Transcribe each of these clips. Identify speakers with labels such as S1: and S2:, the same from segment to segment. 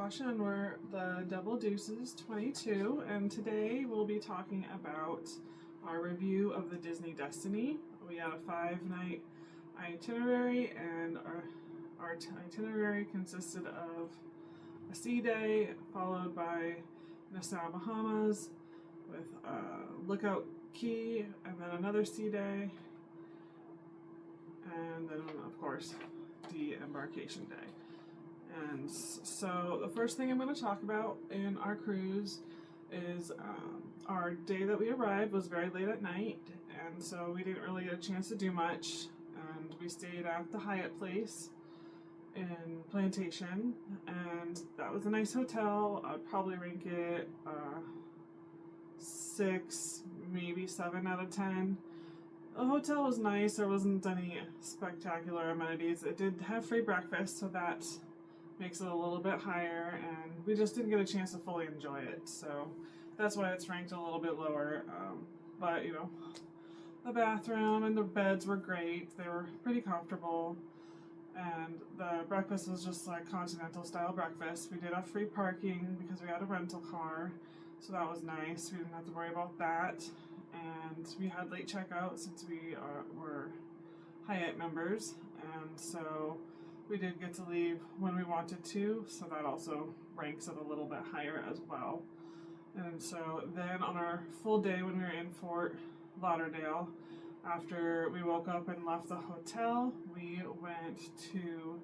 S1: Natasha, and we're the Double Deuces 22, and today we'll be talking about our review of the Disney Destiny. We had a 5-night itinerary, and our itinerary consisted of a sea day followed by Nassau, Bahamas, with Lookout Key, and then another sea day, and then, of course, the embarkation day. And so the first thing I'm going to talk about in our cruise is our day that we arrived was very late at night, and so we didn't really get a chance to do much. And we stayed at the Hyatt Place in Plantation, and that was a nice hotel. I'd probably rank it 6, maybe 7 out of 10. The hotel was nice. There wasn't any spectacular amenities. It did have free breakfast, so that makes it a little bit higher, and we just didn't get a chance to fully enjoy it, so that's why it's ranked a little bit lower. But you know, the bathroom and the beds were great. They were pretty comfortable, and the breakfast was just like continental style breakfast. We did have free parking because we had a rental car, so that was nice. We didn't have to worry about that, and we had late checkout since we were Hyatt members, and so we did get to leave when we wanted to, so that also ranks it a little bit higher as well. And so then on our full day when we were in Fort Lauderdale, after we woke up and left the hotel, we went to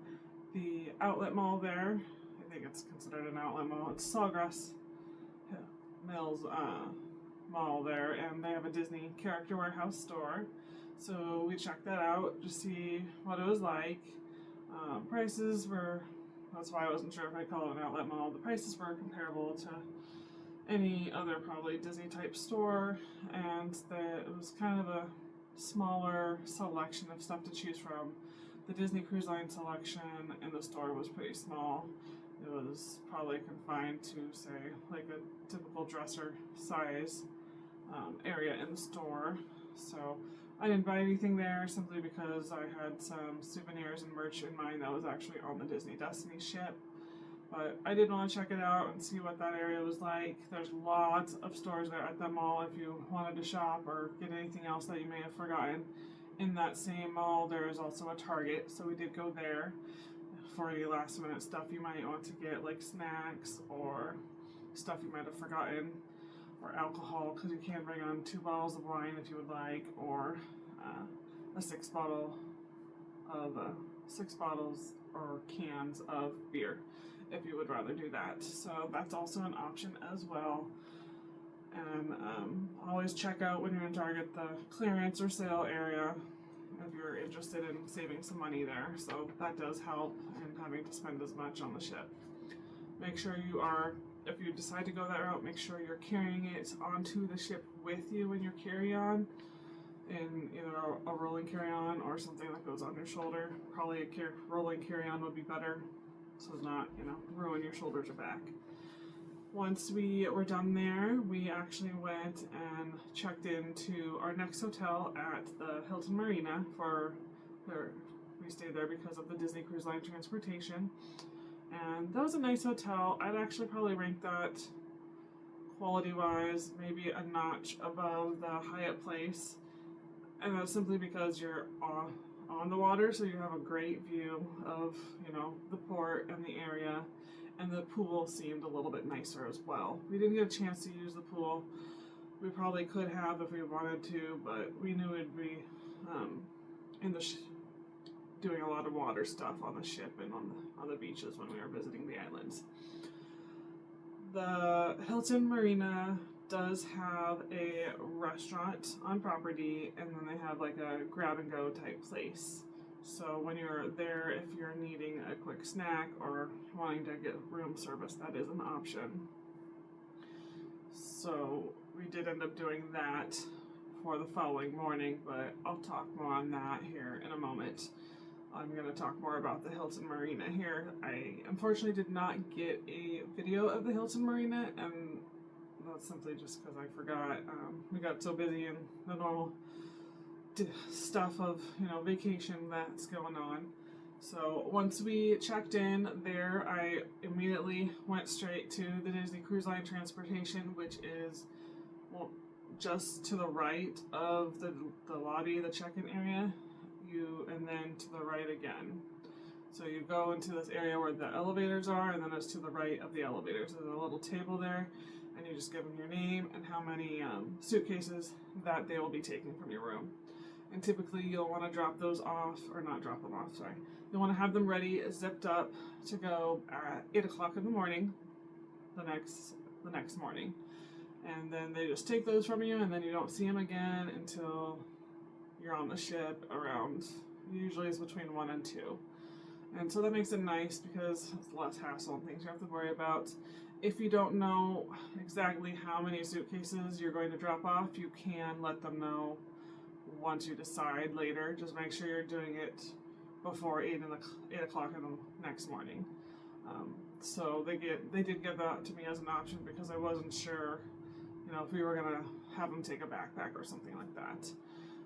S1: the outlet mall there. I think it's considered an outlet mall. It's Sawgrass Mills mall there, and they have a Disney Character Warehouse store. So we checked that out to see what it was like. Prices were, that's why I wasn't sure if I'd call it an outlet mall. The prices were comparable to any other probably Disney type store, and it was kind of a smaller selection of stuff to choose from. The Disney Cruise Line selection in the store was pretty small. It was probably confined to, say, like a typical dresser size area in the store. So I didn't buy anything there simply because I had some souvenirs and merch in mind that was actually on the Disney Destiny ship. But I did want to check it out and see what that area was like. There's lots of stores there at the mall if you wanted to shop or get anything else that you may have forgotten. In that same mall, there is also a Target, so we did go there for any last minute stuff you might want to get, like snacks or stuff you might have forgotten, or alcohol, because you can bring on 2 bottles of wine if you would like, or a 6 bottles or cans of beer if you would rather do that. So that's also an option as well. And always check out when you're in Target the clearance or sale area if you're interested in saving some money there. So that does help in having to spend as much on the ship. Make sure you are, if you decide to go that route, make sure you're carrying it onto the ship with you in your carry-on, in either a rolling carry-on or something that goes on your shoulder. Probably a rolling carry-on would be better, so as not, ruin your shoulders or back. Once we were done there, we actually went and checked into our next hotel at the Hilton Marina we stayed there because of the Disney Cruise Line transportation. And that was a nice hotel. I'd actually probably rank that quality-wise maybe a notch above the Hyatt Place. And that's simply because you're on the water, so you have a great view of, the port and the area. And the pool seemed a little bit nicer as well. We didn't get a chance to use the pool. We probably could have if we wanted to, but we knew it'd be doing a lot of water stuff on the ship and on the beaches when we were visiting the islands. The Hilton Marina does have a restaurant on property, and then they have like a grab-and-go type place. So when you're there, if you're needing a quick snack or wanting to get room service, that is an option. So we did end up doing that for the following morning, but I'll talk more on that here in a moment. I'm going to talk more about the Hilton Marina here. I unfortunately did not get a video of the Hilton Marina, and that's simply just because I forgot. We got so busy in the normal stuff of vacation that's going on So once we checked in there, I immediately went straight to the Disney Cruise Line transportation, which is, well, just to the right of the lobby, the check-in area, and then to the right again. So you go into this area where the elevators are, and then it's to the right of the elevators. There's a little table there, and you just give them your name and how many suitcases that they will be taking from your room. And typically you'll want to drop those off, or not drop them off, sorry. You'll want to have them ready, zipped up, to go at 8 o'clock in the morning, the next morning. And then they just take those from you, and then you don't see them again until you're on the ship around, usually it's between 1 and 2. And so that makes it nice because it's less hassle and things you have to worry about. If you don't know exactly how many suitcases you're going to drop off, you can let them know once you decide later. Just make sure you're doing it before 8 o'clock in the next morning. So they did give that to me as an option because I wasn't sure, if we were gonna have them take a backpack or something like that.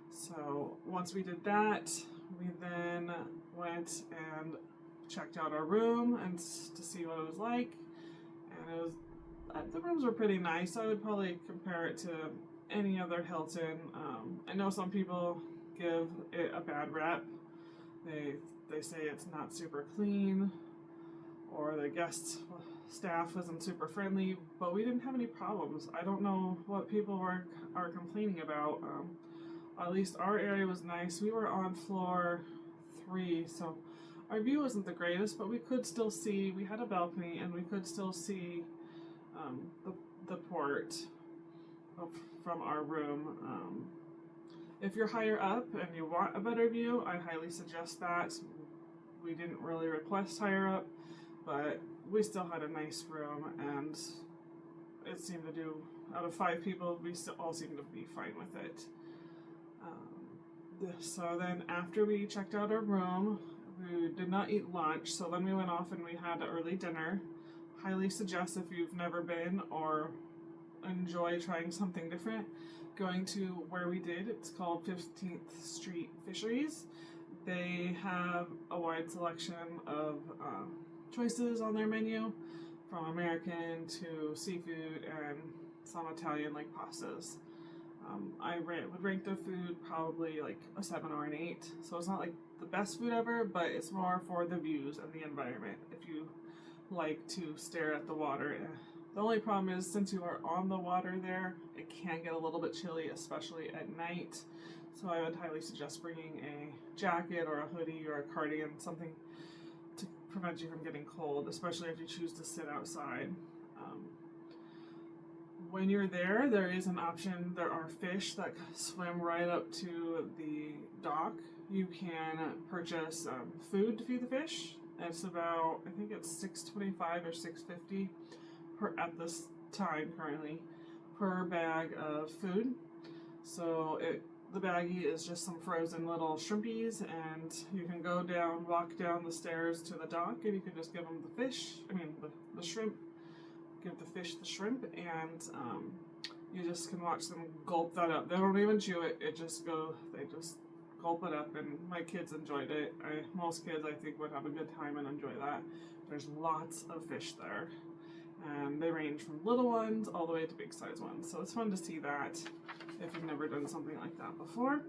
S1: So once we did that, we then went and checked out our room and to see what it was like. And the rooms were pretty nice. I would probably compare it to any other Hilton. I know some people give it a bad rep. They say it's not super clean, or the staff wasn't super friendly, but we didn't have any problems. I don't know what people are complaining about. At least our area was nice. We were on floor 3, so our view wasn't the greatest, but we could still see. We had a balcony, and we could still see the port from our room. If you're higher up and you want a better view, I highly suggest that. We didn't really request higher up, but we still had a nice room, and it seemed to do, out of 5 people, we all seemed to be fine with it. So then after we checked out our room, we did not eat lunch, so then we went off and we had an early dinner. Highly suggest, if you've never been or enjoy trying something different, going to where we did. It's called 15th Street Fisheries. They have a wide selection of choices on their menu, from American to seafood and some Italian like pastas. I would rank their food probably like a 7 or an 8. So it's not like the best food ever, but it's more for the views and the environment. If you like to stare at the water. The only problem is, since you are on the water there, it can get a little bit chilly, especially at night. So I would highly suggest bringing a jacket or a hoodie or a cardigan, something to prevent you from getting cold, especially if you choose to sit outside. When you're there, there is an option. There are fish that swim right up to the dock. You can purchase food to feed the fish. It's about, I think it's $6.25 or $6.50 at this time currently per bag of food. So the baggie is just some frozen little shrimpies, and you can walk down the stairs to the dock, and you can just give them the shrimp. Give the fish the shrimp, and you just can watch them gulp that up. They don't even chew it. They just gulp it up, and my kids enjoyed it. Most kids, I think, would have a good time and enjoy that. There's lots of fish there, and they range from little ones all the way to big size ones. So it's fun to see that if you've never done something like that before.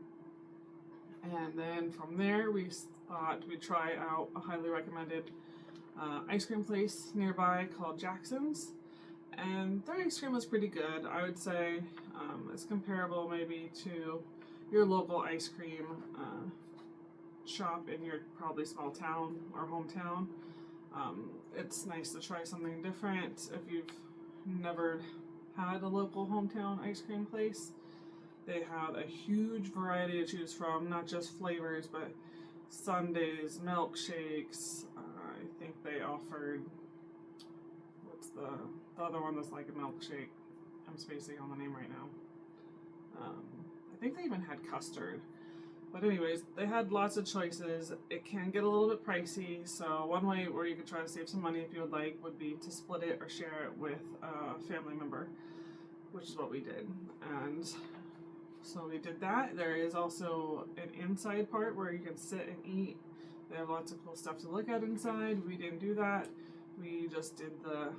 S1: And then from there, we thought we'd try out a highly recommended ice cream place nearby called Jackson's. And their ice cream was pretty good. I would say it's comparable maybe to your local ice cream shop in your probably small town or hometown. It's nice to try something different if you've never had a local hometown ice cream place. They have a huge variety to choose from, not just flavors, but sundaes, milkshakes. I think they offered, what's the other one that's like a milkshake? I'm spacing on the name right now. I think they even had custard. But anyways, they had lots of choices. It can get a little bit pricey, so one way where you could try to save some money if you would like would be to split it or share it with a family member, which is what we did. And so we did that. There is also an inside part where you can sit and eat They have lots of cool stuff to look at inside. We didn't do that. We just did the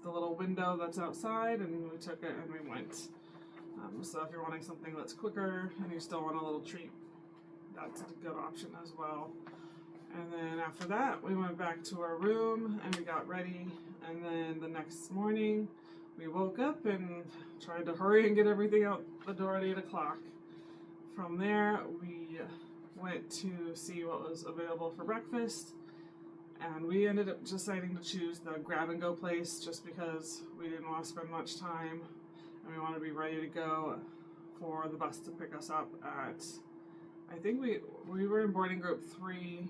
S1: little window that's outside, and we took it and we went. So if you're wanting something that's quicker and you still want a little treat, that's a good option as well. And then after that, we went back to our room and we got ready. And then the next morning, we woke up and tried to hurry and get everything out the door at 8 o'clock. From there, we went to see what was available for breakfast. And we ended up deciding to choose the grab-and-go place just because we didn't want to spend much time. And we wanted to be ready to go for the bus to pick us up at, I think we were in boarding group 3,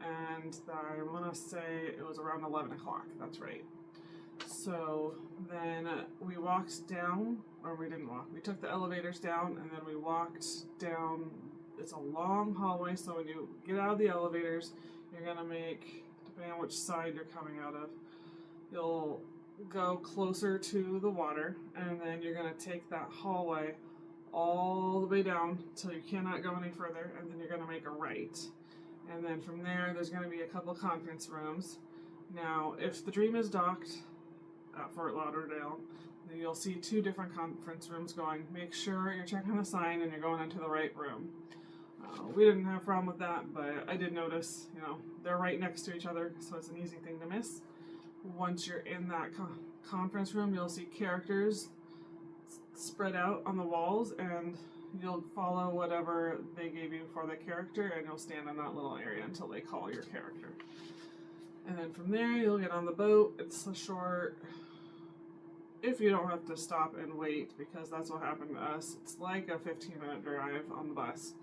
S1: and I want to say it was around 11 o'clock, that's right. So then we walked down, or we didn't walk, we took the elevators down and then we walked down. It's a long hallway, so when you get out of the elevators, you're going to make, depending on which side you're coming out of, you'll go closer to the water, and then you're going to take that hallway all the way down till you cannot go any further, and then you're going to make a right. And then from there's going to be a couple conference rooms. Now, if the Dream is docked at Fort Lauderdale, then you'll see 2 different conference rooms going. Make sure you're checking the sign and you're going into the right room. We didn't have a problem with that, but I did notice, they're right next to each other, so it's an easy thing to miss. Once you're in that conference room, you'll see characters spread out on the walls, and you'll follow whatever they gave you for the character, and you'll stand in that little area until they call your character. And then from there, you'll get on the boat. It's a short, if you don't have to stop and wait, because that's what happened to us. It's like a 15-minute drive on the bus.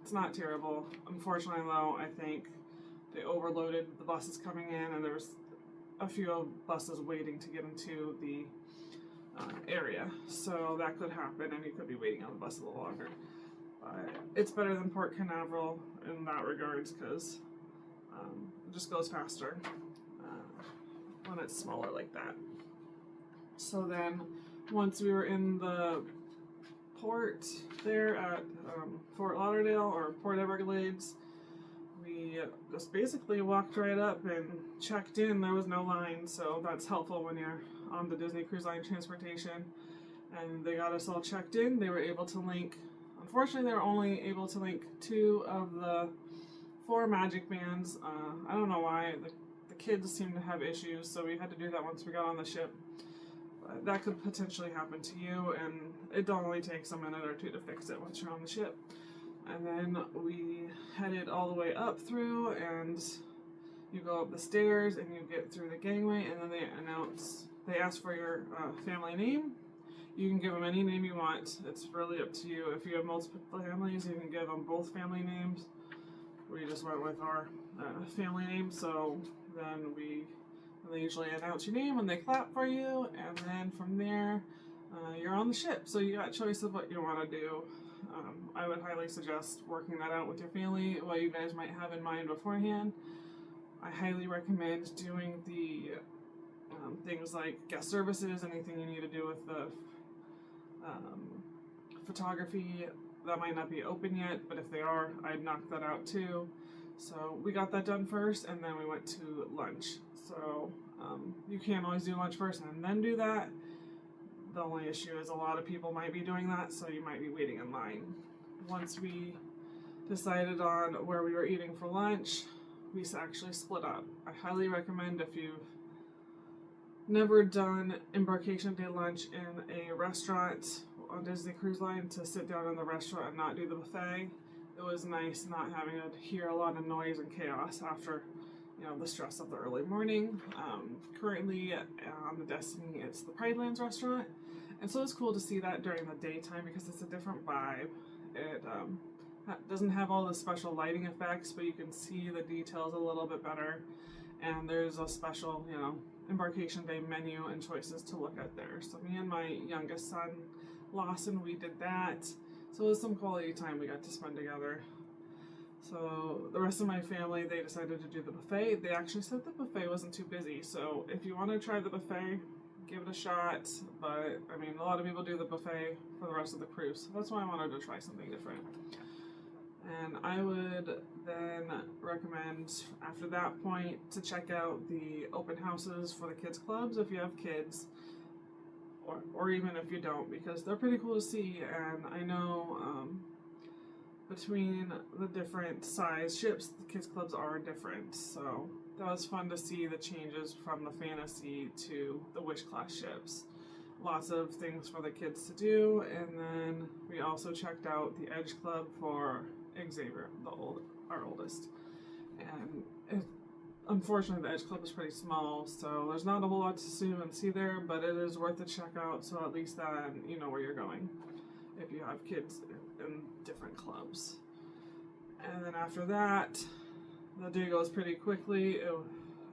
S1: It's not terrible. Unfortunately, though, I think they overloaded the buses coming in, and there was a few buses waiting to get into the area. So that could happen, and you could be waiting on the bus a little longer. But it's better than Port Canaveral in that regards, because it just goes faster when it's smaller like that. So then, once we were in the port there at Fort Lauderdale or Port Everglades, we just basically walked right up and checked in. There was no line, so that's helpful when you're on the Disney Cruise Line transportation. And they got us all checked in. They were able to link, unfortunately they were only able to link 2 of the 4 Magic Bands. I don't know why, the kids seem to have issues, so we had to do that once we got on the ship. That could potentially happen to you, and it only takes a minute or 2 to fix it once you're on the ship. And then we headed all the way up through, and you go up the stairs and you get through the gangway, and then they ask for your family name. You can give them any name you want. It's really up to you. If you have multiple families, you can give them both family names. We just went with our family name, so then they usually announce your name and they clap for you, and then from there, you're on the ship. So you got a choice of what you want to do. I would highly suggest working that out with your family, what you guys might have in mind beforehand. I highly recommend doing the things like guest services, anything you need to do with the photography. That might not be open yet, but if they are, I'd knock that out too. So we got that done first, and then we went to lunch. So you can't always do lunch first and then do that. The only issue is a lot of people might be doing that, so you might be waiting in line. Once we decided on where we were eating for lunch, we actually split up. I highly recommend, if you've never done Embarkation Day lunch in a restaurant on Disney Cruise Line, to sit down in the restaurant and not do the buffet. It was nice not having to hear a lot of noise and chaos after the stress of the early morning. Currently on the Destiny, it's the Pride Lands restaurant, and so it's cool to see that during the daytime because it's a different vibe. It doesn't have all the special lighting effects, but you can see the details a little bit better, and there's a special, Embarkation Day menu and choices to look at there. So me and my youngest son, Lawson, we did that. So it was some quality time we got to spend together. So the rest of my family, they decided to do the buffet. They actually said the buffet wasn't too busy. So if you want to try the buffet, give it a shot. But I mean, a lot of people do the buffet for the rest of the cruise. So that's why I wanted to try something different. And I would then recommend after that point to check out the open houses for the kids clubs if you have kids, or even if you don't, because they're pretty cool to see. And I know between the different size ships, the kids clubs are different, so that was fun to see the changes from the fantasy to the wish class ships. Lots of things for the kids to do. And then we also checked out the Edge Club for Xavier, our oldest. And unfortunately the Edge Club is pretty small, so there's not a whole lot to do and see there, but it is worth a check out, so at least then you know where you're going if you have kids in different clubs. And then after that, the day goes pretty quickly.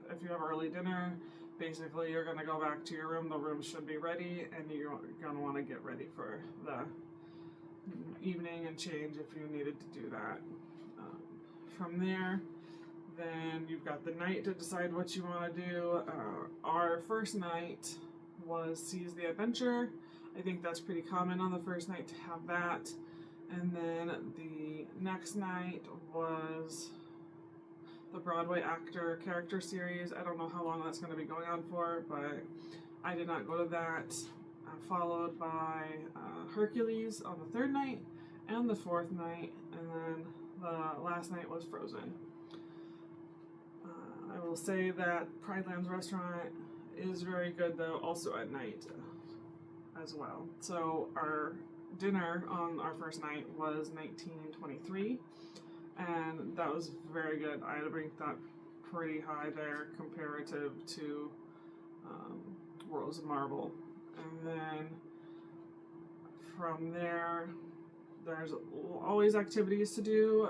S1: If you have early dinner, basically you're going to go back to your room. The room should be ready, and you're going to want to get ready for the evening and change if you needed to do that. From there, then you've got the night to decide what you want to do. Our first night was Seize the Adventure. I think that's pretty common on the first night to have that. And then the next night was the Broadway actor character series. I don't know how long that's going to be going on for, but I did not go to that. Followed by Hercules on the third night and the fourth night, and then the last night was Frozen. I will say that Pridelands restaurant is very good though, also at night as well. So our dinner on our first night was 1923, and that was very good. I would rank that pretty high there comparative to Worlds of Marvel. And then from there, there's always activities to do.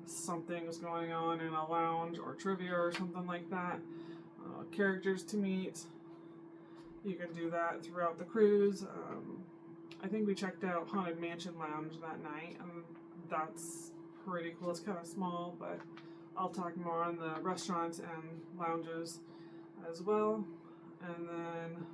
S1: Something's going on in a lounge or trivia or something like that. Characters to meet. You can do that throughout the cruise. I think we checked out Haunted Mansion Lounge that night, and that's pretty cool. It's kind of small, but I'll talk more on the restaurants and lounges as well. And then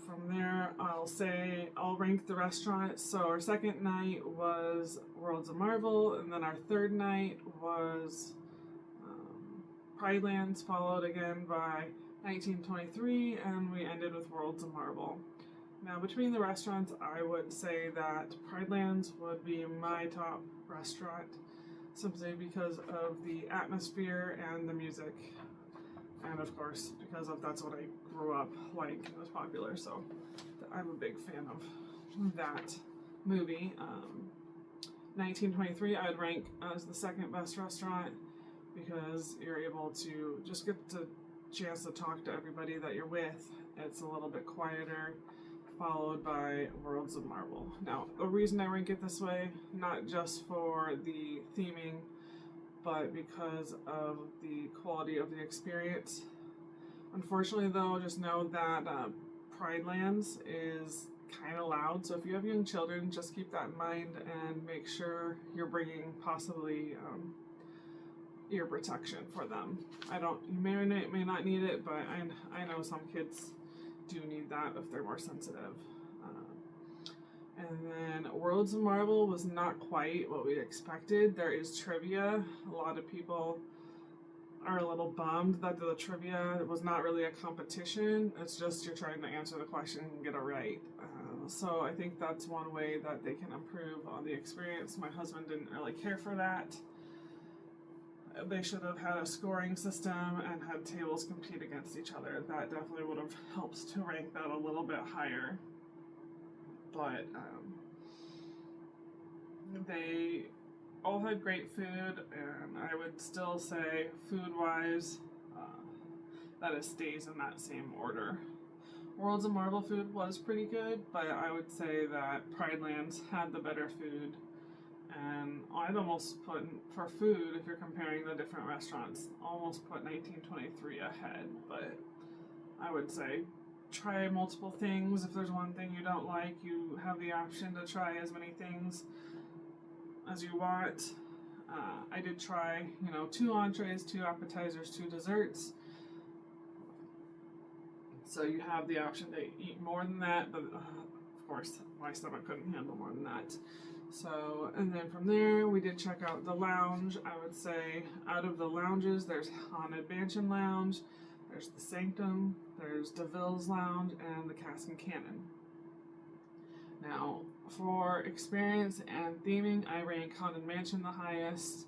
S1: from there, I'll rank the restaurants. So our second night was Worlds of Marvel, and then our third night was Pridelands, followed again by 1923, and we ended with Worlds of Marvel. Now, between the restaurants, I would say that Pridelands would be my top restaurant, simply because of the atmosphere and the music. And of course, because that's what I grew up like, it was popular, so I'm a big fan of that movie. 1923 I'd rank as the second best restaurant, because you're able to just get the chance to talk to everybody that you're with. It's a little bit quieter, followed by Worlds of Marvel. Now, the reason I rank it this way, not just for the theming, but because of the quality of the experience. Unfortunately though, just know that Pridelands is kind of loud, so if you have young children, just keep that in mind and make sure you're bringing possibly ear protection for them. You may or may not need it, but I know some kids do need that if they're more sensitive. And then Worlds of Marvel was not quite what we expected. There is trivia. A lot of people are a little bummed that the trivia was not really a competition. It's just you're trying to answer the question and get it right. So I think that's one way that they can improve on the experience. My husband didn't really care for that. They should have had a scoring system and had tables compete against each other. That definitely would have helped to rank that a little bit higher. But they all had great food, and I would still say food-wise, that it stays in that same order. Worlds of Marvel food was pretty good, but I would say that Pridelands had the better food. And I'd almost put, for food, if you're comparing the different restaurants, almost put 1923 ahead. But I would say try multiple things. If there's one thing you don't like, you have the option to try as many things as you want. I did try, 2 entrees, 2 appetizers, 2 desserts. So you have the option to eat more than that, but of course, my stomach couldn't handle more than that. So, and then from there, we did check out the lounge. I would say out of the lounges, there's Haunted Mansion Lounge, there's the Sanctum, there's DeVille's Lounge, and the Cask and Cannon. Now, for experience and theming, I rank Haunted Mansion the highest,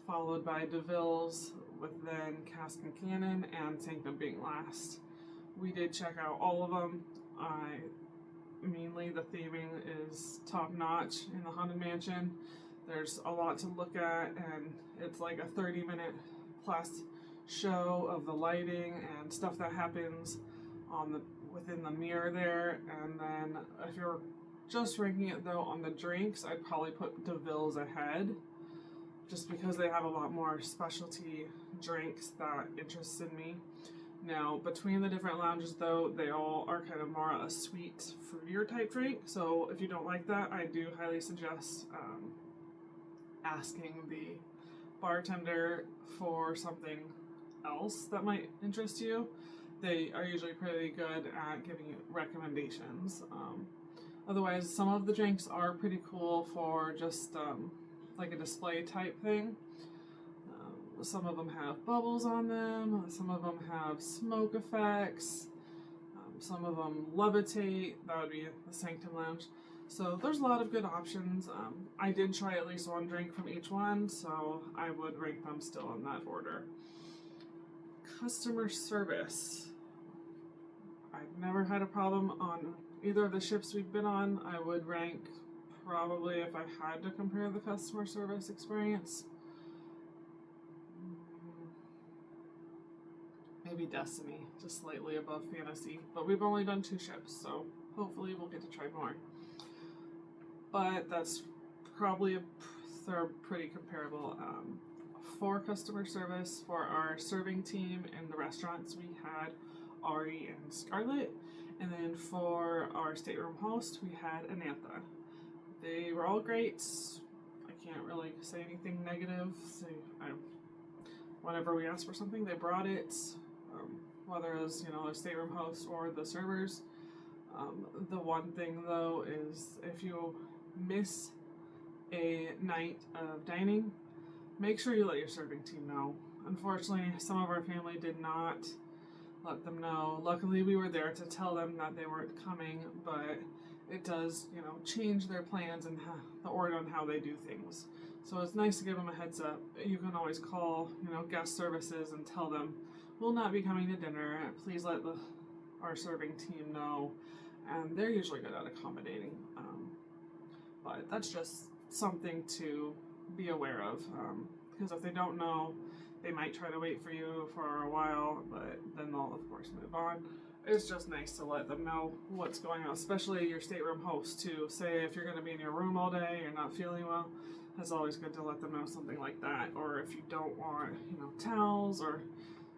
S1: followed by DeVille's, with then Cask and Cannon and Sanctum being last. We did check out all of them. Mainly the theming is top notch in the Haunted Mansion. There's a lot to look at, and it's like a 30-minute plus show of the lighting and stuff that happens within the mirror there. And then if you're just ranking it though on the drinks, I'd probably put DeVille's ahead, just because they have a lot more specialty drinks that interested me. Now, between the different lounges though, they all are kind of more a sweet, fruitier type drink. So if you don't like that, I do highly suggest asking the bartender for something else that might interest you. They are usually pretty good at giving you recommendations. Otherwise, some of the drinks are pretty cool for just like a display type thing. Some of them have bubbles on them, some of them have smoke effects, some of them levitate. That would be the Sanctum Lounge. So there's a lot of good options. I did try at least one drink from each one, so I would rank them still in that order. Customer service. I've never had a problem on either of the ships we've been on. I would rank probably, if I had to compare the customer service experience, maybe Destiny, just slightly above Fantasy. But we've only done 2 ships, so hopefully we'll get to try more. But that's probably they're pretty comparable. For customer service, for our serving team in the restaurants, we had Ari and Scarlett. And then for our stateroom host, we had Anantha. They were all great. I can't really say anything negative. Whenever we asked for something, they brought it. Whether it was, a stateroom host or the servers. The one thing though is if you miss a night of dining, make sure you let your serving team know. Unfortunately, some of our family did not let them know. Luckily, we were there to tell them that they weren't coming, but it does, change their plans and the order on how they do things. So it's nice to give them a heads up. You can always call, guest services and tell them, we'll not be coming to dinner. Please let our serving team know. And they're usually good at accommodating. But that's just something to be aware of. Because if they don't know, they might try to wait for you for a while, but then they'll, of course, move on. It's just nice to let them know what's going on, especially your stateroom host, too. Say if you're going to be in your room all day, you're not feeling well, it's always good to let them know something like that. Or if you don't want, towels or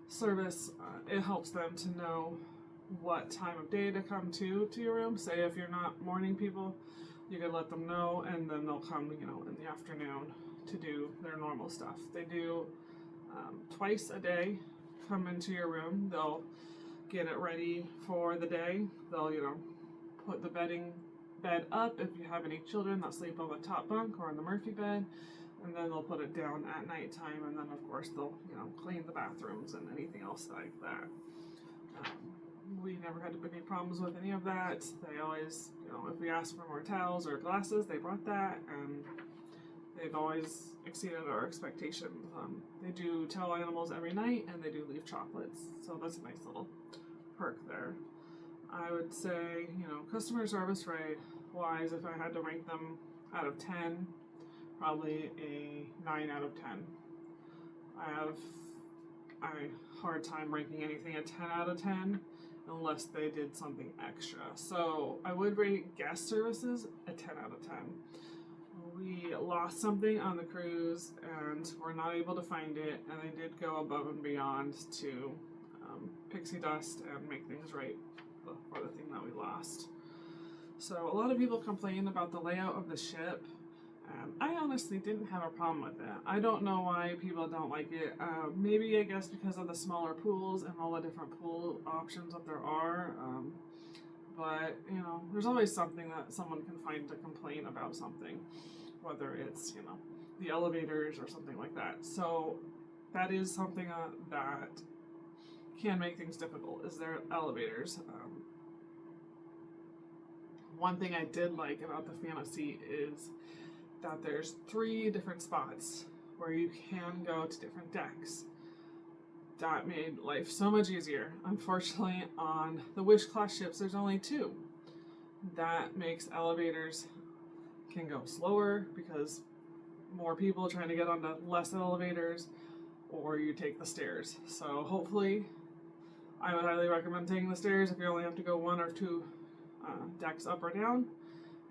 S1: service, it helps them to know what time of day to come to your room. Say if you're not morning people, you could let them know, and then they'll come, in the afternoon to do their normal stuff. They do twice a day come into your room. They'll get it ready for the day. They'll, put the bed up if you have any children that sleep on the top bunk or on the Murphy bed, and then they'll put it down at nighttime, and then of course they'll, clean the bathrooms and anything else like that. We never had any problems with any of that. They always, if we asked for more towels or glasses, they brought that, and they've always exceeded our expectations. They do tell animals every night, and they do leave chocolates, so that's a nice little perk there. I would say, customer service wise, if I had to rank them out of 10, probably a 9 out of 10. I have a hard time ranking anything a 10 out of 10 unless they did something extra. So I would rate guest services a 10 out of 10. We lost something on the cruise and we're not able to find it, and they did go above and beyond to pixie dust and make things right for the thing that we lost. So a lot of people complain about the layout of the ship. I honestly didn't have a problem with it. I don't know why people don't like it. Maybe I guess because of the smaller pools and all the different pool options that there are. But, there's always something that someone can find to complain about something, whether it's, the elevators or something like that. So that is something that can make things difficult, is their elevators. One thing I did like about the Fantasy is that there's 3 different spots where you can go to different decks. That made life so much easier. Unfortunately, on the Wish class ships, there's only 2. That makes elevators can go slower because more people trying to get onto less elevators, or you take the stairs. So hopefully, I would highly recommend taking the stairs if you only have to go 1 or 2 decks up or down.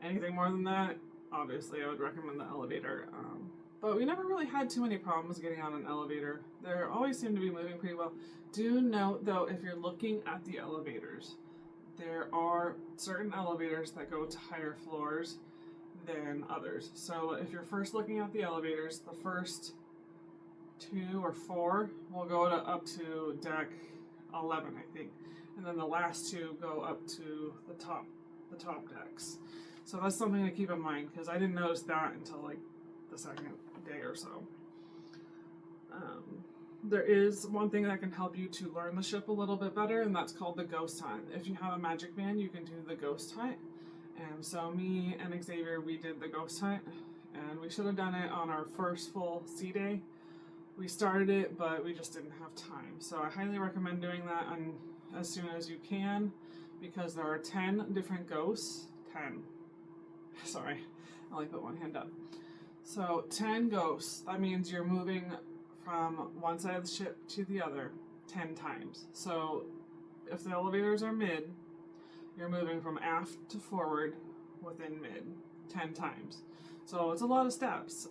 S1: Anything more than that, obviously I would recommend the elevator. But we never really had too many problems getting on an elevator. They always seem to be moving pretty well. Do note though, if you're looking at the elevators, there are certain elevators that go to higher floors than others. So if you're first looking at the elevators, the first 2 or 4 will go up to deck 11, I think. And then the last 2 go up to the top decks. So that's something to keep in mind, because I didn't notice that until like the second day or so. There is one thing that can help you to learn the ship a little bit better, and that's called the ghost hunt. If you have a magic band, you can do the ghost hunt. And so me and Xavier, we did the ghost hunt, and we should have done it on our first full sea day. We started it, but we just didn't have time. So I highly recommend doing that as soon as you can, because there are 10 different ghosts. 10. Sorry, I only put one hand up. So 10 ghosts. That means you're moving from one side of the ship to the other 10 times. So if the elevators are mid, you're moving from aft to forward within mid 10 times. So it's a lot of steps.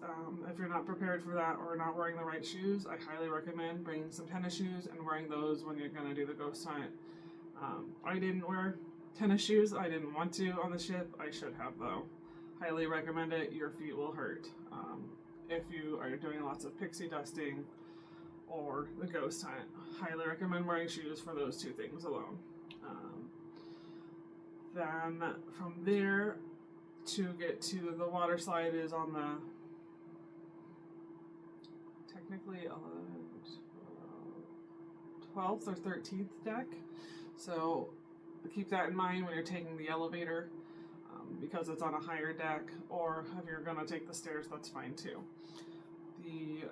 S1: If you're not prepared for that or not wearing the right shoes, I highly recommend bringing some tennis shoes and wearing those when you're going to do the ghost hunt. I didn't wear tennis shoes. I didn't want to on the ship. I should have though. Highly recommend it. Your feet will hurt. If you are doing lots of pixie dusting or the ghost hunt, highly recommend wearing shoes for those 2 things alone. Then from there, to get to the water slide is on the technically 12th or 13th deck. So keep that in mind when you're taking the elevator, because it's on a higher deck, or if you're going to take the stairs, that's fine too. The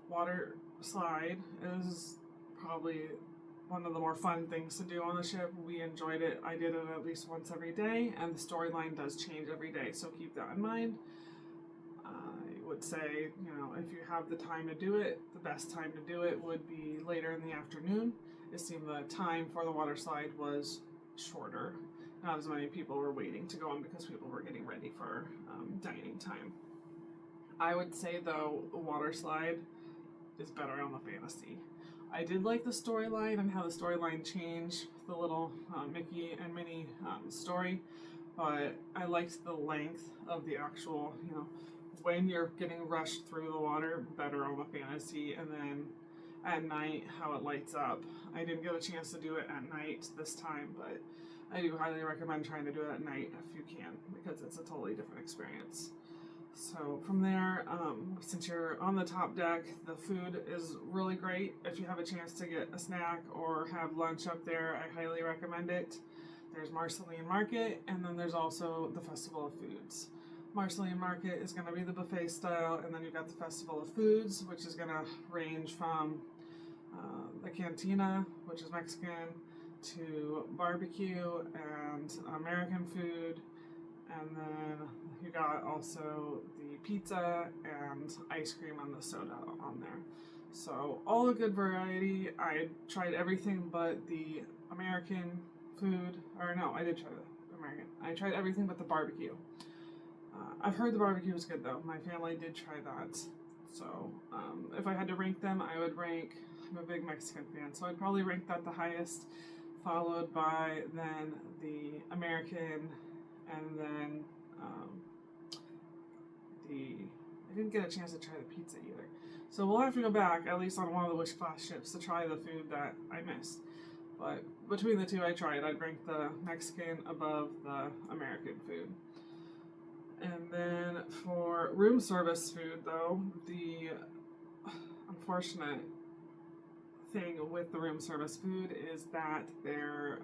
S1: water slide is probably one of the more fun things to do on the ship. We enjoyed it. I did it at least once every day, and the storyline does change every day, so keep that in mind. I would say, if you have the time to do it, the best time to do it would be later in the afternoon. It seemed the time for the water slide was shorter. Not as many people were waiting to go on because people were getting ready for dining time. I would say though, the water slide is better on the Fantasy. I did like the storyline and how the storyline changed, the little Mickey and Minnie story, but I liked the length of the actual, when you're getting rushed through the water, better on the Fantasy, and then at night, how it lights up. I didn't get a chance to do it at night this time, but I do highly recommend trying to do it at night if you can, because it's a totally different experience. So from there, since you're on the top deck, the food is really great. If you have a chance to get a snack or have lunch up there, I highly recommend it. There's Marceline Market, and then there's also the Festival of Foods. Marceline Market is going to be the buffet style, and then you've got the Festival of Foods, which is going to range from the cantina, which is Mexican, to barbecue and American food, and then you got also the pizza and ice cream and the soda on there. So all a good variety. I tried everything but the American food, or no, I did try the American. I tried everything but the barbecue. I've heard the barbecue was good though. My family did try that. So if I had to rank them, I would rank, I'm a big Mexican fan, so I'd probably rank that the highest, followed by then the American, and then I didn't get a chance to try the pizza either. So we'll have to go back, at least on one of the Wish class ships, to try the food that I missed. But between the two I tried, I'd rank the Mexican above the American food. And then for room service food, though, the unfortunate thing with the room service food is that their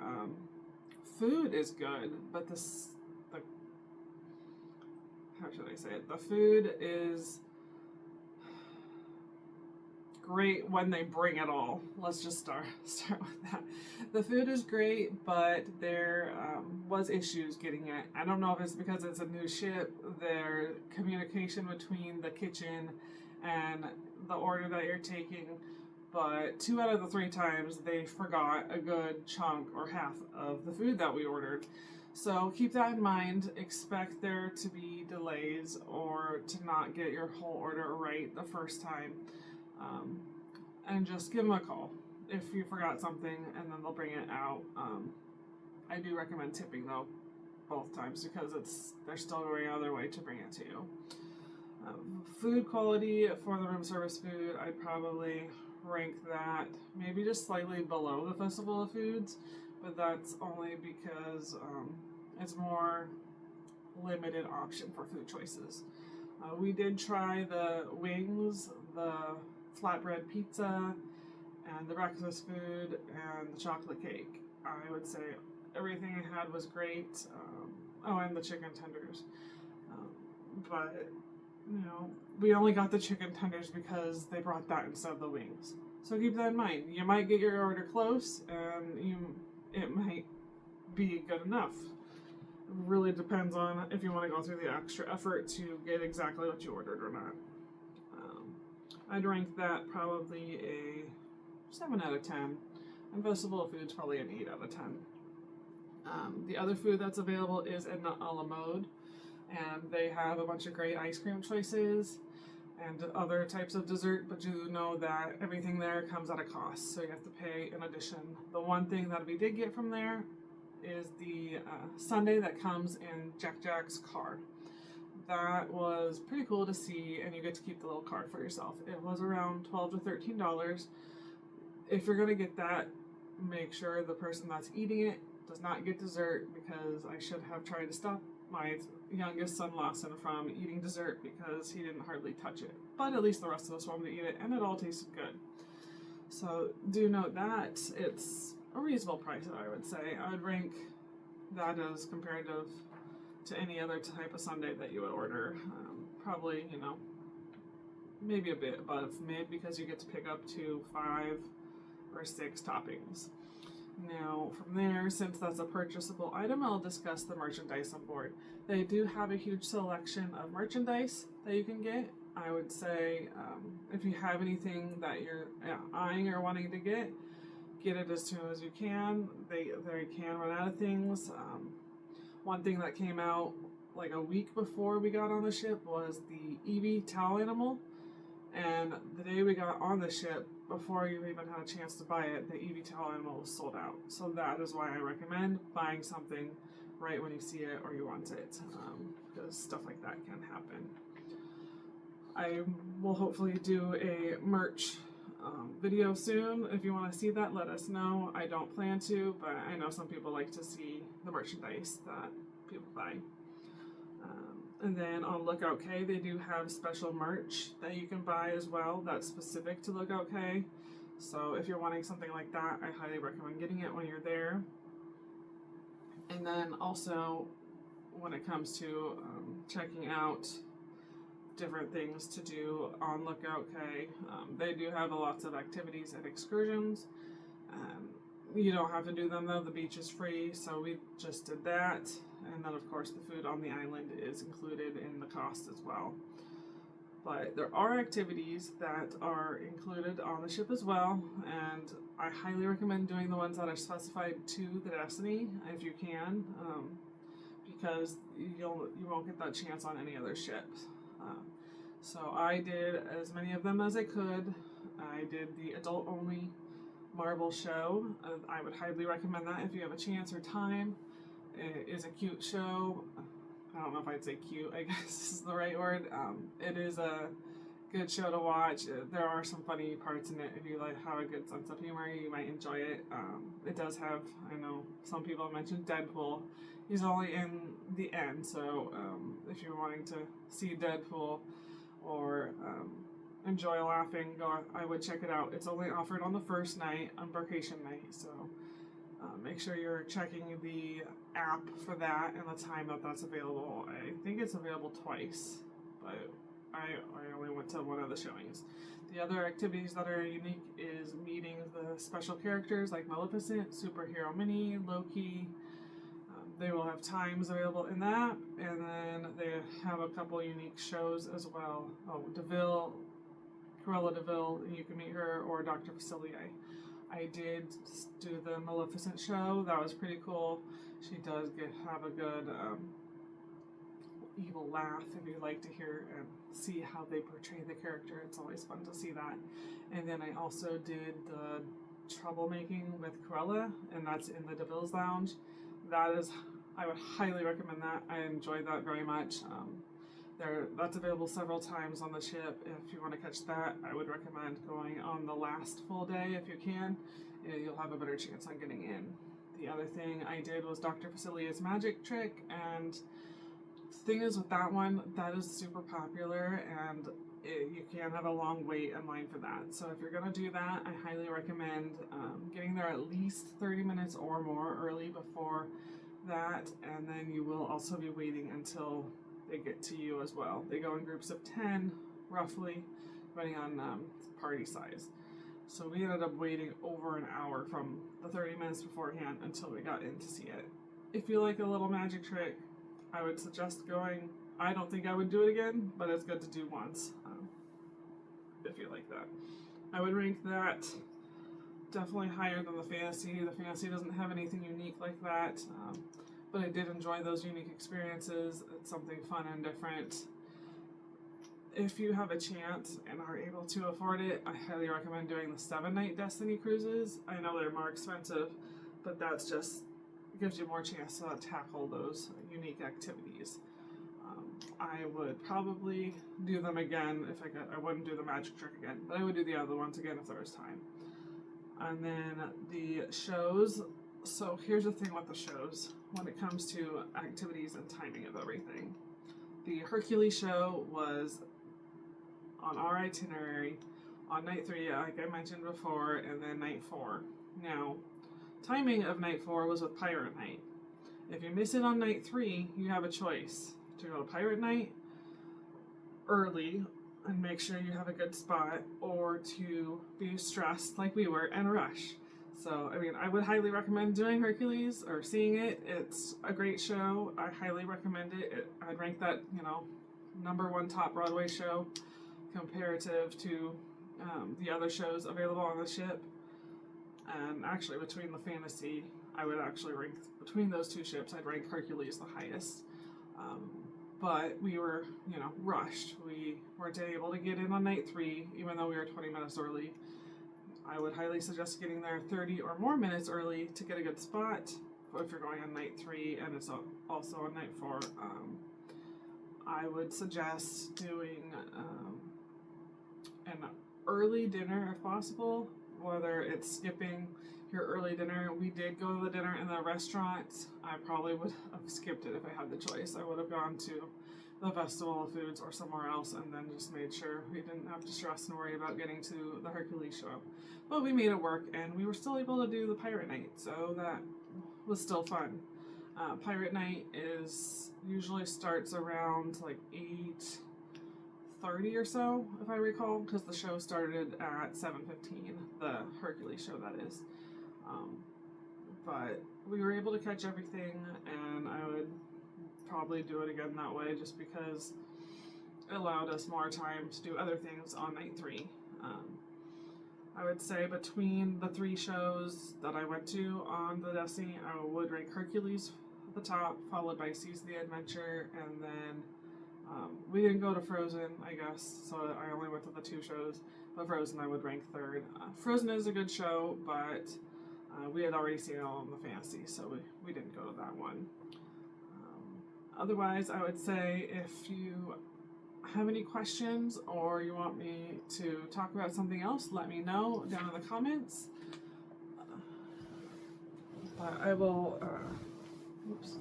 S1: food is good, but the how should I say it? The food is great when they bring it all. Let's just start with that. The food is great, but there was issues getting it. I don't know if it's because it's a new ship, their communication between the kitchen and the order that you're taking, but 2 out of the 3 times they forgot a good chunk or half of the food that we ordered. So keep that in mind. Expect there to be delays or to not get your whole order right the first time. And just give them a call if you forgot something, and then they'll bring it out. I do recommend tipping though, both times, because they're still going out of their way to bring it to you. Food quality for the room service food, I'd probably rank that maybe just slightly below the Festival of Foods, but that's only because it's more limited option for food choices. We did try the wings, the flatbread pizza, and the breakfast food, and the chocolate cake. I would say everything I had was great. And the chicken tenders. But, we only got the chicken tenders because they brought that instead of the wings. So keep that in mind. You might get your order close, and it might be good enough. It really depends on if you want to go through the extra effort to get exactly what you ordered or not. I'd rank that probably a 7 out of 10. And Festival of Foods probably an 8 out of 10. The other food that's available is Edna a la Mode, and they have a bunch of great ice cream choices and other types of dessert, but you know that everything there comes at a cost, so you have to pay in addition. The one thing that we did get from there is the sundae that comes in Jack Jack's car. That was pretty cool to see, and you get to keep the little card for yourself. It was around $12 to $13. If you're going to get that, make sure the person that's eating it does not get dessert, because I should have tried to stop my youngest son Lawson from eating dessert because he didn't hardly touch it. But at least the rest of us wanted to eat it, and it all tasted good. So do note that it's a reasonable price, I would say. I would rank that as comparative to any other type of sundae that you would order. Probably, maybe a bit above mid, because you get to pick up to 5 or 6 toppings. Now, from there, since that's a purchasable item, I'll discuss the merchandise on board. They do have a huge selection of merchandise that you can get. I would say if you have anything that you're eyeing or wanting to get it as soon as you can. They can run out of things. One thing that came out like a week before we got on the ship was the Eevee towel animal, and the day we got on the ship, before you even had a chance to buy it, the Eevee towel animal was sold out. So that is why I recommend buying something right when you see it or you want it, because stuff like that can happen. I will hopefully do a merch video soon. If you want to see that, let us know. I don't plan to, but I know some people like to see the merchandise that people buy. And then on Lookout Cay, they do have special merch that you can buy as well that's specific to Lookout Cay. So if you're wanting something like that, I highly recommend getting it when you're there. And then also, when it comes to checking out different things to do on Lookout Cay, they do have lots of activities and excursions. You don't have to do them though, the beach is free, so we just did that. And then of course the food on the island is included in the cost as well. But there are activities that are included on the ship as well, and I highly recommend doing the ones that are specified to the Destiny if you can, because you won't get that chance on any other ship. So I did as many of them as I could. I did the adult only marble show. I would highly recommend that if you have a chance or time. It is a cute show. I don't know if I'd say cute, I guess is the right word. It is a good show to watch. There are some funny parts in it. If you like have a good sense of humor, you might enjoy it. It does have, I know some people mentioned Deadpool. He's only in the end, so if you're wanting to see Deadpool or enjoy laughing, I would check it out. It's only offered on the first night, Embarkation Night, so make sure you're checking the app for that and the time that that's available. I think it's available twice, but I only went to one of the showings. The other activities that are unique is meeting the special characters like Maleficent, Superhero Mini, Loki. They will have times available in that, and then they have a couple unique shows as well. Oh, DeVille, Cruella DeVille, you can meet her, or Dr. Facilier. I did do the Maleficent show. That was pretty cool. She does have a good evil laugh if you like to hear and see how they portray the character. It's always fun to see that. And then I also did the troublemaking with Cruella, and that's in the DeVille's Lounge. I would highly recommend that. I enjoyed that very much. That's available several times on the ship. If you want to catch that, I would recommend going on the last full day if you can. You'll have a better chance on getting in. The other thing I did was Dr. Facilier's magic trick, and the thing is with that one, that is super popular, and you can have a long wait in line for that. So if you're going to do that, I highly recommend getting there at least 30 minutes or more early before that, and then you will also be waiting until they get to you as well. They go in groups of 10, roughly, depending on party size. So we ended up waiting over an hour from the 30 minutes beforehand until we got in to see it. If you like a little magic trick, I would suggest going. I don't think I would do it again, but it's good to do once if you like that. I would rank that definitely higher than the fantasy. The fantasy doesn't have anything unique like that, but I did enjoy those unique experiences. It's something fun and different. If you have a chance and are able to afford it, I highly recommend doing the 7-night Destiny cruises. I know they're more expensive, but that's just gives you more chance to tackle those unique activities. I would probably do them again if I could. I wouldn't do the magic trick again, but I would do the other ones again if there was time. And then the shows. So here's the thing with the shows when it comes to activities and timing of everything. The Hercules show was on our itinerary on night 3, like I mentioned before, and then night 4. Now, timing of night 4 was with Pirate Night. If you miss it on night 3, you have a choice to go to Pirate Night early and make sure you have a good spot, or to be stressed like we were and rush. So, I mean, I would highly recommend doing Hercules or seeing it. It's a great show. I highly recommend it. I'd rank that, #1 top Broadway show comparative to the other shows available on the ship. And actually, between the fantasy, I would actually rank between those two ships. I'd rank Hercules the highest. But we were, rushed. We weren't able to get in on night 3, even though we were 20 minutes early. I would highly suggest getting there 30 or more minutes early to get a good spot. If you're going on night 3 and it's also on night 4, I would suggest doing an early dinner if possible, whether it's skipping your early dinner. We did go to the dinner in the restaurant. I probably would have skipped it if I had the choice. I would have gone to the Festival of Foods or somewhere else and then just made sure we didn't have to stress and worry about getting to the Hercules show. But we made it work, and we were still able to do the Pirate Night, so that was still fun. Pirate Night usually starts around like 8:30 or so, if I recall, because the show started at 7:15, the Hercules show, that is. But we were able to catch everything, and I would probably do it again that way just because it allowed us more time to do other things on night 3. I would say between the 3 shows that I went to on the Destiny, I would rank Hercules at the top, followed by Seas of the Adventure, and then we didn't go to Frozen, I guess, so I only went to the 2 shows, but Frozen I would rank 3rd. Frozen is a good show, but we had already seen it all in the fantasy, so we didn't go to that one. Otherwise, I would say if you have any questions or you want me to talk about something else, let me know down in the comments. But I will, oops.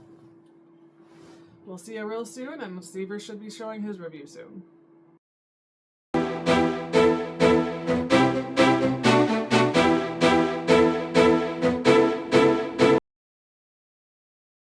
S1: We'll see you real soon, and Stever should be showing his review soon.